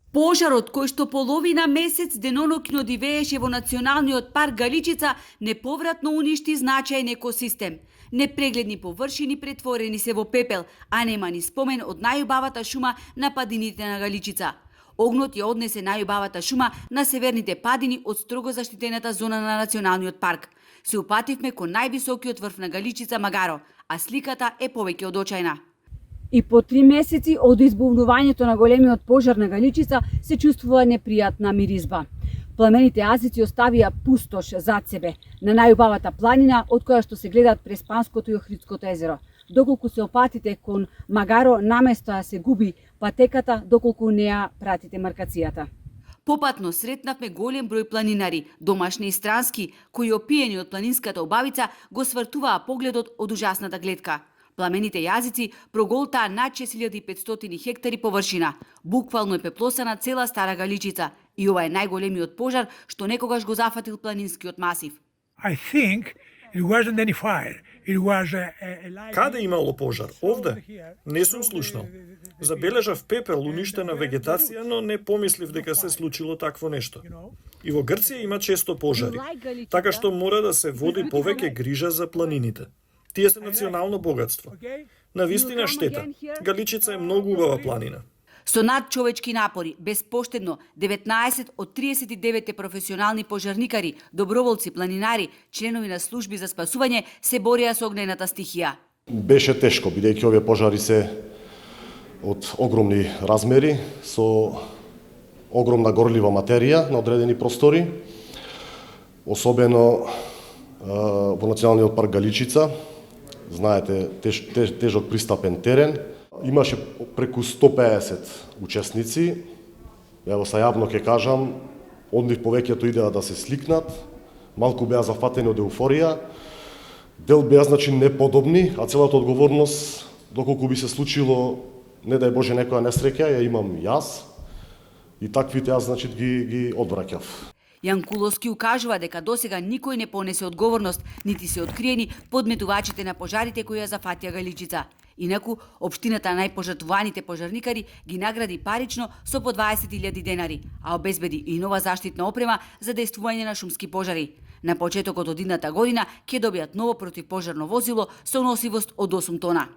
Пожарот кој што половина месец денонокно дивееше во Националниот парк Галичица неповратно уништи значаен екосистем. Непрегледни површини претворени се во пепел, а нема ни спомен од најубавата шума на падините на Галичица. Огнот ја однесе најубавата шума на северните падини од строго заштитената зона на Националниот парк. Се упативме кон највисокиот врв на Галичица Магаро, а сликата е повеќе од очајна. И по 3 месеци од избувнувањето на големиот пожар на Галичица се чувствува непријатна миризба. Пламените азици оставија пустош зад себе на најубавата планина од која што се гледаат Преспанското и Охридското езеро. Доколку се опатите кон Магаро, наместо да се губи патеката, доколку не ја пратите маркацијата. Попатно сретнавме голем број планинари, домашни и странски, кои опиени од планинската убавица го свртуваа погледот од ужасната гледка. Пламените јазици проголтаа над 6500 хектари површина. Буквално е пеплосана цела Стара Галичица и ова е најголемиот пожар што некогаш го зафатил планинскиот масив. I think it wasn't any fire. It was a Каде имало пожар? Овде? Не сум слушнал. Забележав пепел, уништена вегетација, но не помислив дека се случило такво нешто. И во Грција има често пожари, така што мора да се води повеќе грижа за планините. Тие се национално богатство. На вистина штета. Галичица е многу убава планина. Со надчовечки напори, безпоштедно, 19 од 39 професионални пожарникари, доброволци, планинари, членови на служби за спасување се борија со огнената стихија. Беше тешко, бидејќи овие пожари се од огромни размери, со огромна горлива материја на одредени простори, особено во Националниот парк Галичица. Знаете, тежок пристапен терен. Имаше преку 150 учесници. Ево са јавно ќе кажам, од нив повеќето идеа да се сликнат, малку беа зафатени од еуфорија, дел беа значи неподобни, а целата одговорност, доколку би се случило, не дај Боже некоја несреќа, ја имам јас, и таквите јас значи ги одвраќав. Јанкуловски укажува дека досега никој не понесе одговорност, нити се откриени подметувачите на пожарите кои ја зафатија Галичица. Инаку, општината на најпожртвуваните пожарникари ги награди парично со по 20.000 денари, а обезбеди и нова заштитна опрема за дејствување на шумски пожари. На почетокот од идната година ќе добијат ново противпожарно возило со носивост од 8 тона.